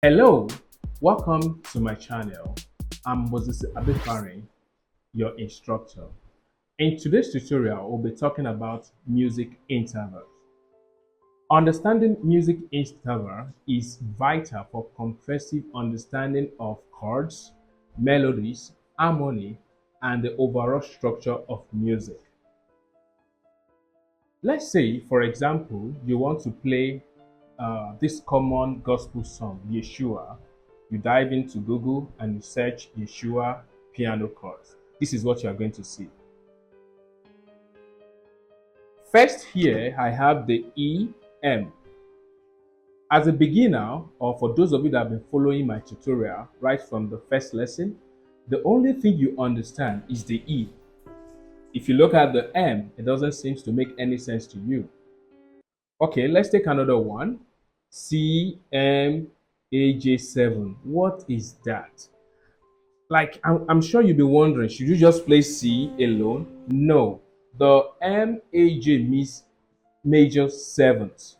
Hello, welcome to my channel. I'm Moses Abifari, your instructor. In today's tutorial, we'll be talking about music intervals. Understanding music interval is vital for comprehensive understanding of chords, melodies, harmony, and the overall structure of music. Let's say, for example, you want to play this common gospel song, Yeshua. You dive into Google and you search Yeshua piano chords. This is what you are going to see. First here, I have the E, M. As a beginner, or for those of you that have been following my tutorial right from the first lesson, the only thing you understand is the E. If you look at the M, it doesn't seem to make any sense to you. Okay, let's take another one. CMAJ7. What is that? Like, I'm sure you'll be wondering, should you just play C alone? No. The MAJ means major seventh.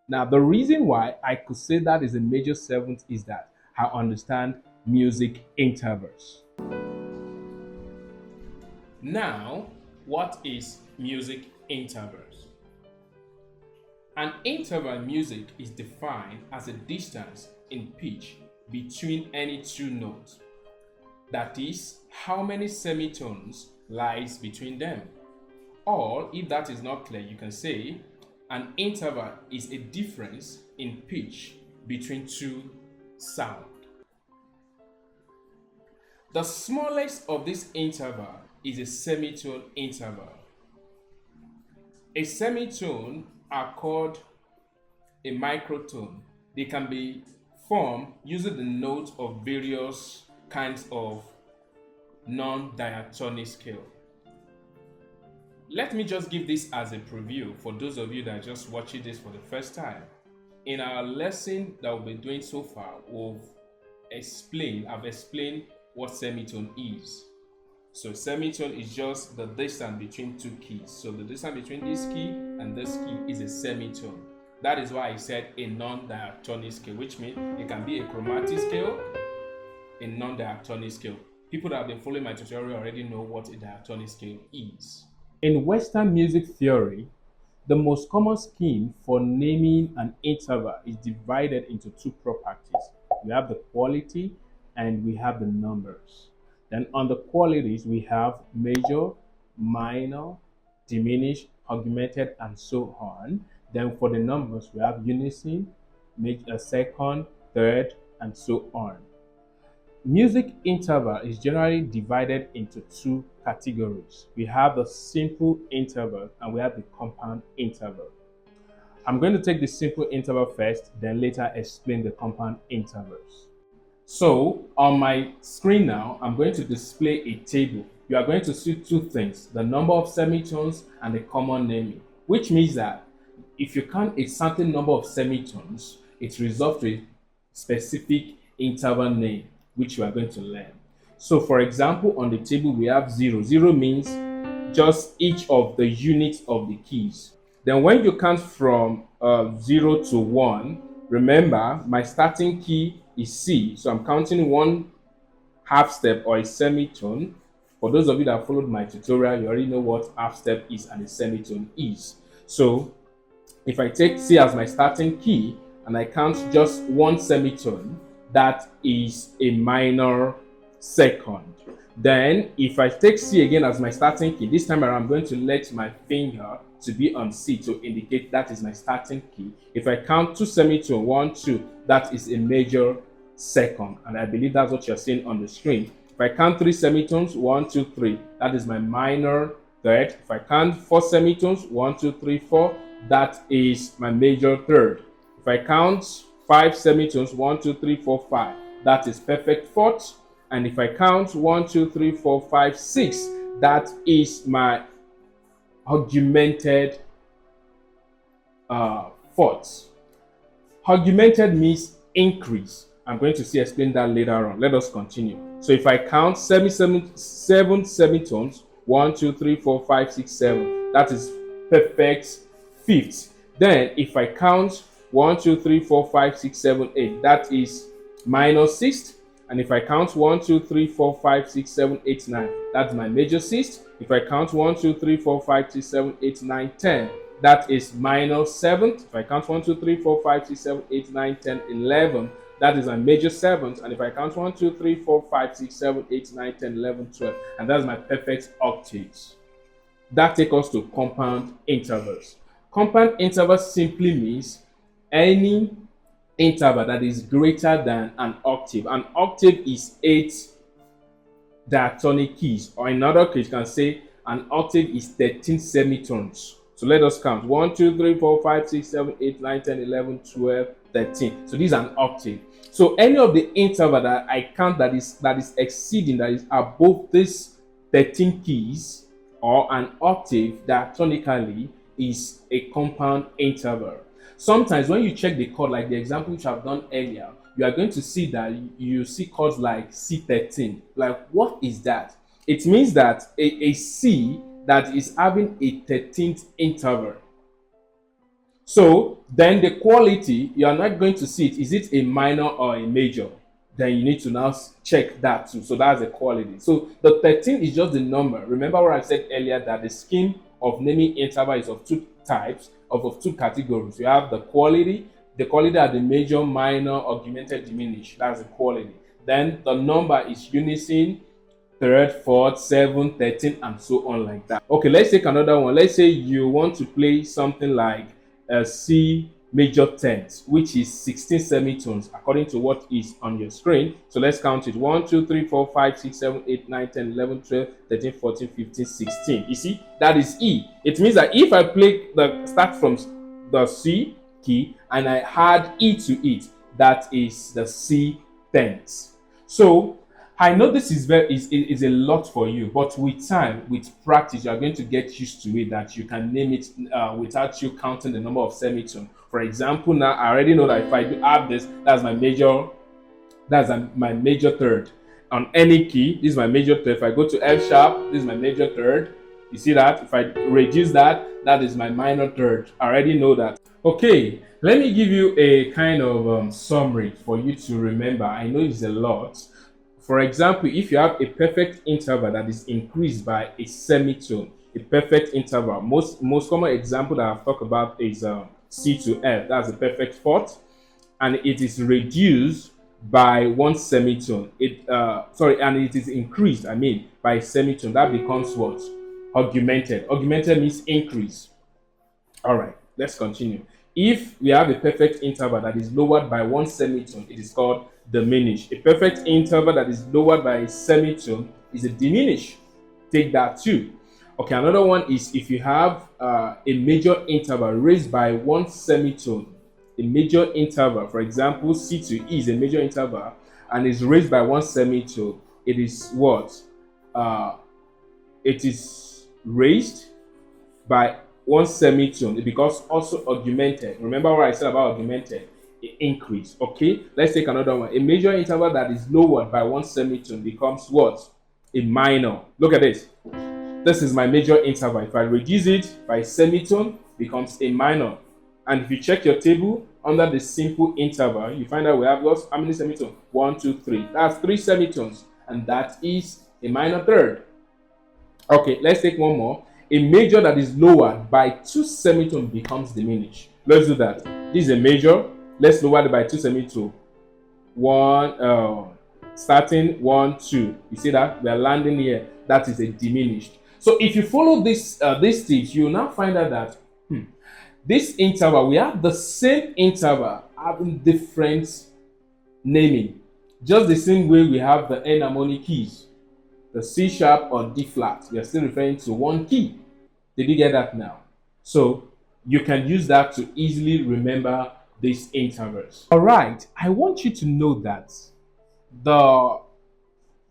Now, the reason why I could say that is a major seventh is that I understand music intervals. Now, what is music intervals? An interval in music is defined as a distance in pitch between any two notes. That is, how many semitones lies between them. Or, if that is not clear, you can say an interval is a difference in pitch between two sounds. The smallest of this interval is a semitone interval. A semitone are called a microtone. They can be formed using the notes of various kinds of non-diatonic scale. Let me just give this as a preview for those of you that are just watching this for the first time. In our lesson that we've been doing so far, I've explained what semitone is. So semitone is just the distance between two keys. So the distance between this key and this key is a semitone. That is why I said a non-diatonic scale, which means it can be a chromatic scale, a non-diatonic scale. People that have been following my tutorial already know what a diatonic scale is. In Western music theory, the most common scheme for naming an interval is divided into two properties. We have the quality and we have the numbers. Then on the qualities, we have major, minor, diminished, augmented, and so on. Then for the numbers, we have unison, major, second, third, and so on. Music interval is generally divided into two categories. We have the simple interval and we have the compound interval. I'm going to take the simple interval first, then later explain the compound intervals. So on my screen now, I'm going to display a table. You are going to see two things, the number of semitones and the common naming, which means that if you count a certain number of semitones, it results to a specific interval name, which you are going to learn. So for example, on the table, we have 0. 0 means just each of the units of the keys. Then when you count from 0 to 1, remember my starting key is C. So I'm counting one half step or a semitone. For those of you that followed my tutorial, you already know what half step is and a semitone is. So if I take C as my starting key and I count just one semitone, that is a minor second. Then if I take C again as my starting key, this time around I'm going to let my finger to be on C to indicate that is my starting key. If I count two semitones, 1, 2, that is a major second, and I believe that's what you're seeing on the screen. If I count 3 semitones, 1, 2, 3, that is my minor third. If I count 4 semitones, 1, 2, 3, 4, that is my major third. If I count 5 semitones, 1, 2, 3, 4, 5, that is perfect fourth. And if I count 1, 2, 3, 4, 5, 6, that is my augmented fourth. Augmented means increase. I'm going to explain that later on. Let us continue. So if I count 7 semitones, 1, 2, 3, 4, 5, 6, 7, that is perfect fifth. Then if I count 1, 2, 3, 4, 5, 6, 7, 8, that is minor sixth. And if I count 1, 2, 3, 4, 5, 6, 7, 8, 9, that's my major sixth. If I count 1, 2, 3, 4, 5, 6, 7, 8, 9, 10, that is minor seventh. If I count 1, 2, 3, 4, 5, 6, 7, 8, 9, 10, 11, that is my major seventh. And if I count 1, 2, 3, 4, 5, 6, 7, 8, 9, 10, 11, 12, and that's my perfect octaves. That takes us to compound intervals. Compound intervals simply means any interval that is greater than an octave. An octave is 8 diatonic keys, or in other case, you can say an octave is 13 semitones. So let us count 1, 2, 3, 4, 5, 6, 7, 8, 9, 10, 11, 12, 13. So this is an octave. So any of the interval that I count that is exceeding, that is above this 13 keys or an octave diatonically, is a compound interval. Sometimes when you check the chord, like the example which I've done earlier, you are going to see that you see chords like C13. Like, what is that? It means that a C that is having a 13th interval. So then the quality, you are not going to see it. Is it a minor or a major? Then you need to now check that too. So that's the quality. So the 13 is just the number. Remember what I said earlier, that the scheme of naming interval is of two types, of two categories. You have the quality are the major, minor, augmented, diminished. That's the quality. Then the number is unison, third, fourth, 7, 13, and so on, like that. Okay, let's take another one. Let's say you want to play something like a C major 10th, which is 16 semitones according to what is on your screen. So let's count it. 1, 2, 3, 4, 5, 6, 7, 8, 9, 10, 11, 12, 13, 14, 15, 16. You see, that is E. It means that if I play start from the C key and I add E to it, that is the C 10th. So I know this is is a lot for you, but with time, with practice, you are going to get used to it, that you can name it without you counting the number of semitones. For example, now I already know that if I do have this, that's my major third. On any key, this is my major third. If I go to F sharp, this is my major third. You see that? If I reduce that, that is my minor third. I already know that. Okay, let me give you a kind of summary for you to remember. I know it's a lot. For example, if you have a perfect interval that is increased by a semitone, a perfect interval, most common example that I've talked about is C to F. That's a perfect fourth, and it is reduced by one semitone. And it is increased, by a semitone. That becomes what? Augmented. Augmented means increase. All right, let's continue. If we have a perfect interval that is lowered by one semitone, it is called diminished. A perfect interval that is lowered by a semitone is a diminished. Take that too. Okay, another one is if you have a major interval raised by one semitone. A major interval, for example, C to E is a major interval and is raised by one semitone. It is what? It is raised by one semitone. It becomes also augmented. Remember what I said about augmented? It increase. Okay, let's take another one. A major interval that is lowered by one semitone becomes what? A minor. Look at this. This is my major interval. If I reduce it by semitone, becomes a minor. And if you check your table under the simple interval, you find out we have lost how many semitones? 1, 2, 3. That's 3 semitones, and that is a minor third. Okay, let's take one more. A major that is lowered by 2 semitones becomes diminished. Let's do that. This is a major. Let's lower it by 2 semitones. Starting 1, 2. You see that? We are landing here. That is a diminished. So if you follow these tips, you will now find out that this interval, we have the same interval having different naming. Just the same way we have the enharmonic keys. The C sharp or D flat. We are still referring to one key. Did you get that now? So you can use that to easily remember these intervals. All right, I want you to know that the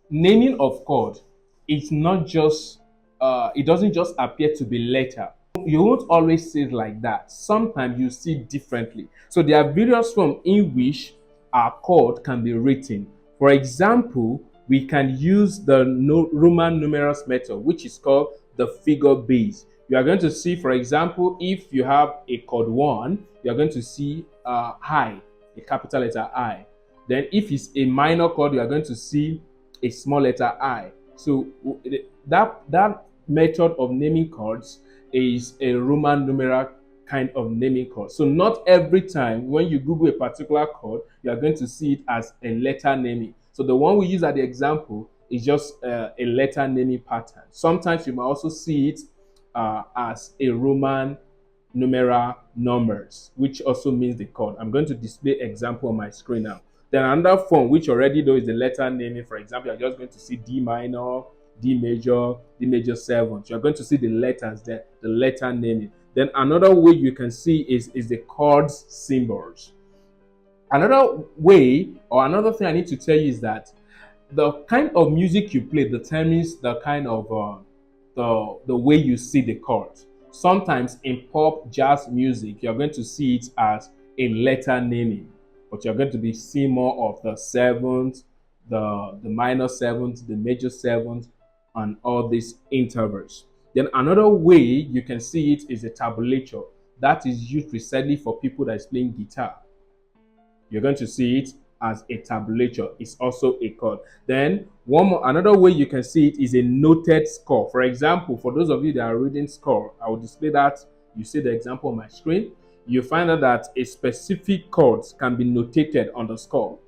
naming of chord is not just, it doesn't just appear to be letter. You won't always see it like that. Sometimes you see it differently. So there are various forms in which our chord can be written. For example, we can use the Roman numerals method, which is called the figure base. You are going to see, for example, if you have a chord 1, you are going to see I, a capital letter I. Then if it's a minor chord, you are going to see a small letter I. So that method of naming chords is a Roman numeral kind of naming chord. So not every time when you Google a particular chord, you are going to see it as a letter naming. So the one we use as the example is just a letter naming pattern. Sometimes you might also see it as a Roman numeral numbers, which also means the chord. I'm going to display example on my screen now. Then another form, which already though is the letter naming. For example, you're just going to see D minor, D major 7th. You're going to see the letters there, the letter naming. Then another way you can see is the chords symbols. Another way or another thing I need to tell you is that the kind of music you play determines the kind of the way you see the chords. Sometimes in pop jazz music, you're going to see it as a letter naming, but you're going to be seeing more of the 7th, the minor 7th, the major 7th, and all these intervals. Then another way you can see it is a tabulature that is used precisely for people that is playing guitar. You're going to see it as a tabulature. It's also a chord. Then another way you can see it is a noted score. For example, for those of you that are reading score, I will display that. You see the example on my screen. You find out that a specific chord can be notated on the score.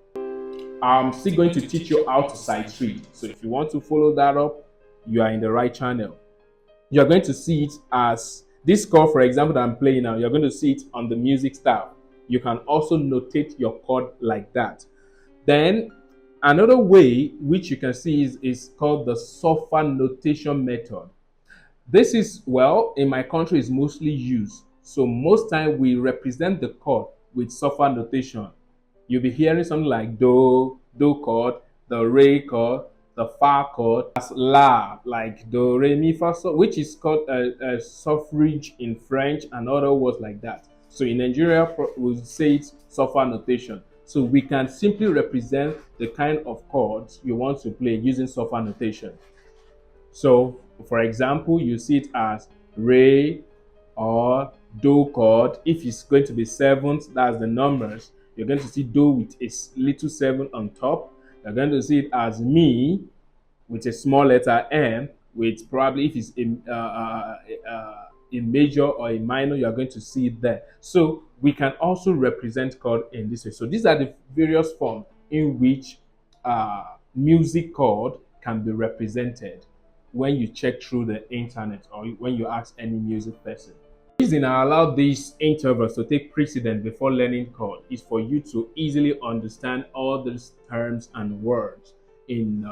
I'm still going to teach you how to sight read. So if you want to follow that up, you are in the right channel. You're going to see it as this chord, for example, that I'm playing now. You're going to see it on the music style. You can also notate your chord like that. Then another way which you can see is called the software notation method. This is, well, in my country is mostly used. So most time we represent the chord with software notation. You'll be hearing something like do chord, the re chord, the fa chord, as la, like do, re, mi, fa, so, which is called a suffrage in French and other words like that. So in Nigeria, we'll say it's software notation. So we can simply represent the kind of chords you want to play using software notation. So for example, you see it as re or do chord. If it's going to be 7th, that's the numbers. You're going to see do with a little 7 on top. You're going to see it as mi with a small letter m, with probably if it's a major or a minor, you are going to see it there. So we can also represent chord in this way. So these are the various forms in which music chord can be represented when you check through the internet or when you ask any music person. The reason I allow these intervals to take precedence before learning chord is for you to easily understand all these terms and words in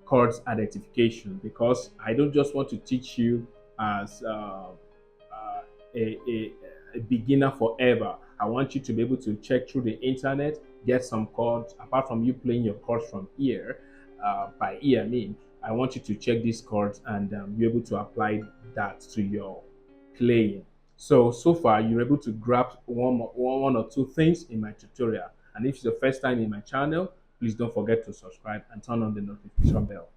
chords identification, because I don't just want to teach you as a beginner forever. I want you to be able to check through the internet, get some chords. Apart from you playing your chords from ear, by ear, I want you to check these chords and be able to apply that to your playing. So far you're able to grab one or two things in my tutorial. And if it's the first time in my channel, please don't forget to subscribe and turn on the notification bell.